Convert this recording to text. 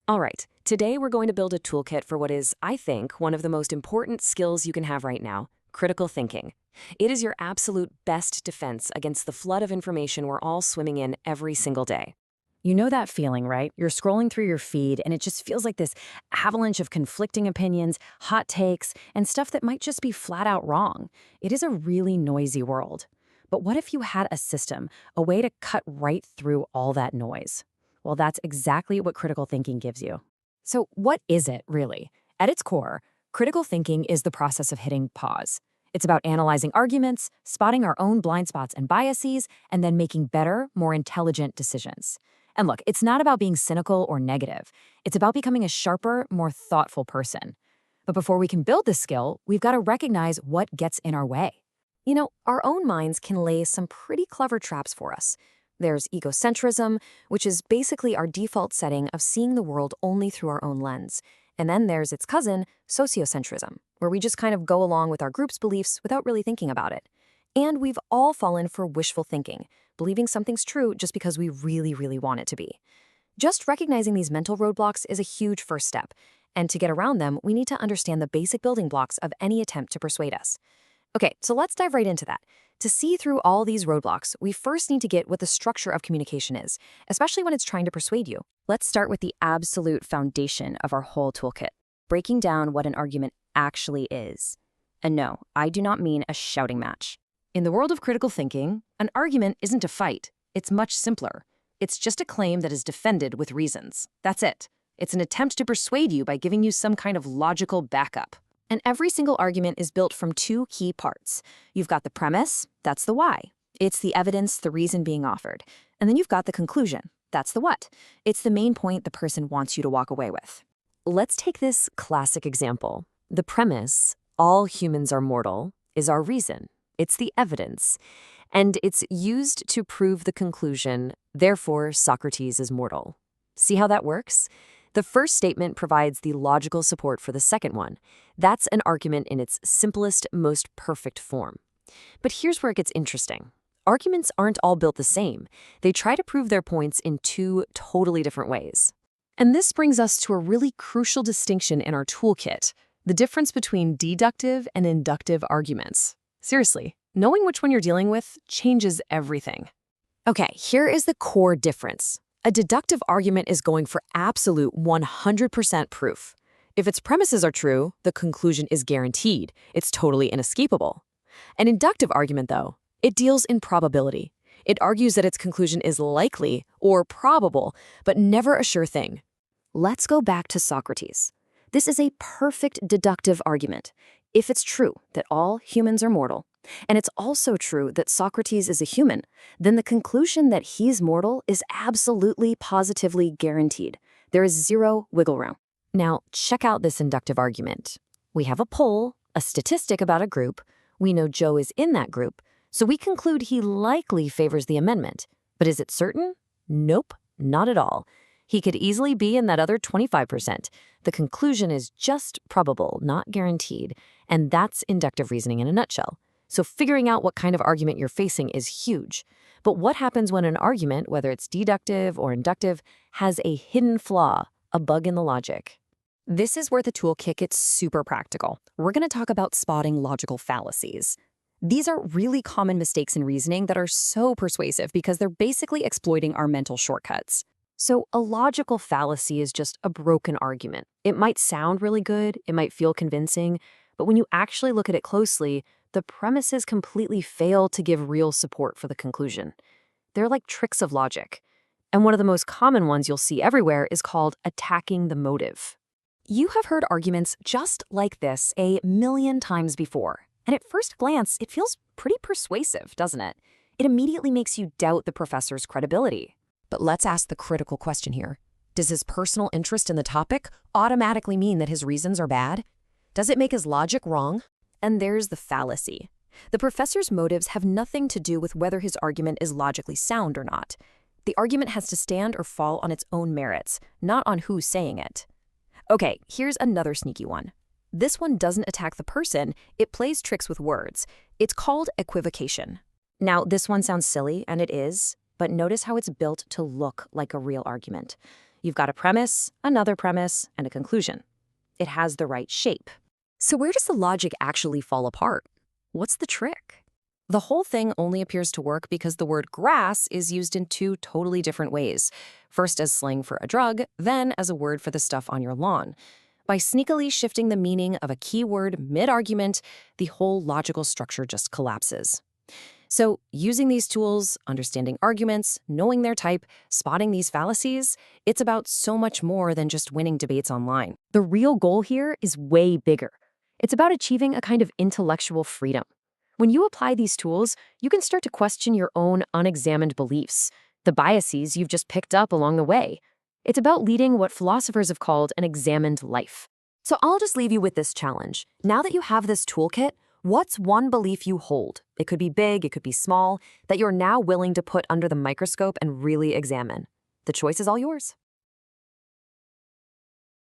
All right, today we're going to build a toolkit for what is, I think, one of the most important skills you can have right now, critical thinking. It is your absolute best defense against the flood of information we're all swimming in every single day. You know that feeling, right? You're scrolling through your feed and it just feels like this avalanche of conflicting opinions, hot takes, and stuff that might just be flat out wrong. It is a really noisy world. But what if you had a system, a way to cut right through all that noise? Well, that's exactly what critical thinking gives you. So, what is it really? At its core, critical thinking is the process of hitting pause. It's about analyzing arguments, spotting our own blind spots and biases, and then making better, more intelligent decisions. And look, it's not about being cynical or negative. It's about becoming a sharper, more thoughtful person. But before we can build this skill, we've got to recognize what gets in our way. You know, our own minds can lay some pretty clever traps for us. There's egocentrism, which is basically our default setting of seeing the world only through our own lens. And then there's its cousin, sociocentrism, where we just kind of go along with our group's beliefs without really thinking about it. And we've all fallen for wishful thinking, believing something's true just because we really, really want it to be. Just recognizing these mental roadblocks is a huge first step. And to get around them, we need to understand the basic building blocks of any attempt to persuade us. Okay, so let's dive right into that. To see through all these roadblocks, we first need to get what the structure of communication is, especially when it's trying to persuade you. Let's start with the absolute foundation of our whole toolkit, breaking down what an argument actually is. And no, I do not mean a shouting match. In the world of critical thinking, an argument isn't a fight. It's much simpler. It's just a claim that is defended with reasons. That's it. It's an attempt to persuade you by giving you some kind of logical backup. And every single argument is built from two key parts. You've got the premise, that's the why. It's the evidence, the reason being offered. And then you've got the conclusion, that's the what. It's the main point the person wants you to walk away with. Let's take this classic example. The premise, all humans are mortal, is our reason. It's the evidence. And it's used to prove the conclusion, therefore Socrates is mortal. See how that works? The first statement provides the logical support for the second one. That's an argument in its simplest, most perfect form. But here's where it gets interesting. Arguments aren't all built the same. They try to prove their points in two totally different ways. And this brings us to a really crucial distinction in our toolkit, the difference between deductive and inductive arguments. Seriously, knowing which one you're dealing with changes everything. Okay, here is the core difference. A deductive argument is going for absolute 100% proof. If its premises are true, the conclusion is guaranteed. It's totally inescapable. An inductive argument, though, it deals in probability. It argues that its conclusion is likely or probable, but never a sure thing. Let's go back to Socrates. This is a perfect deductive argument. If it's true that all humans are mortal, and it's also true that Socrates is a human, then the conclusion that he's mortal is absolutely, positively guaranteed. There is zero wiggle room. Now, check out this inductive argument. We have a poll, a statistic about a group. We know Joe is in that group, so we conclude he likely favors the amendment. But is it certain? Nope, not at all. He could easily be in that other 25%. The conclusion is just probable, not guaranteed. And that's inductive reasoning in a nutshell. So figuring out what kind of argument you're facing is huge. But what happens when an argument, whether it's deductive or inductive, has a hidden flaw, a bug in the logic? This is where the toolkit gets super practical. We're going to talk about spotting logical fallacies. These are really common mistakes in reasoning that are so persuasive because they're basically exploiting our mental shortcuts. So a logical fallacy is just a broken argument. It might sound really good, it might feel convincing, but when you actually look at it closely, the premises completely fail to give real support for the conclusion. They're like tricks of logic. And one of the most common ones you'll see everywhere is called attacking the motive. You have heard arguments just like this a million times before. And at first glance, it feels pretty persuasive, doesn't it? It immediately makes you doubt the professor's credibility. But let's ask the critical question here. Does his personal interest in the topic automatically mean that his reasons are bad? Does it make his logic wrong? And there's the fallacy. The professor's motives have nothing to do with whether his argument is logically sound or not. The argument has to stand or fall on its own merits, not on who's saying it. Okay, here's another sneaky one. This one doesn't attack the person, it plays tricks with words. It's called equivocation. Now, this one sounds silly, and it is, but notice how it's built to look like a real argument. You've got a premise, another premise, and a conclusion. It has the right shape. So where does the logic actually fall apart? What's the trick? The whole thing only appears to work because the word grass is used in two totally different ways. First as slang for a drug, then as a word for the stuff on your lawn. By sneakily shifting the meaning of a key word mid-argument, the whole logical structure just collapses. So, using these tools, understanding arguments, knowing their type, spotting these fallacies, it's about so much more than just winning debates online. The real goal here is way bigger. It's about achieving a kind of intellectual freedom. When you apply these tools, you can start to question your own unexamined beliefs, the biases you've just picked up along the way. It's about leading what philosophers have called an examined life. So I'll just leave you with this challenge. Now that you have this toolkit, what's one belief you hold? It could be big, it could be small, that you're now willing to put under the microscope and really examine. The choice is all yours.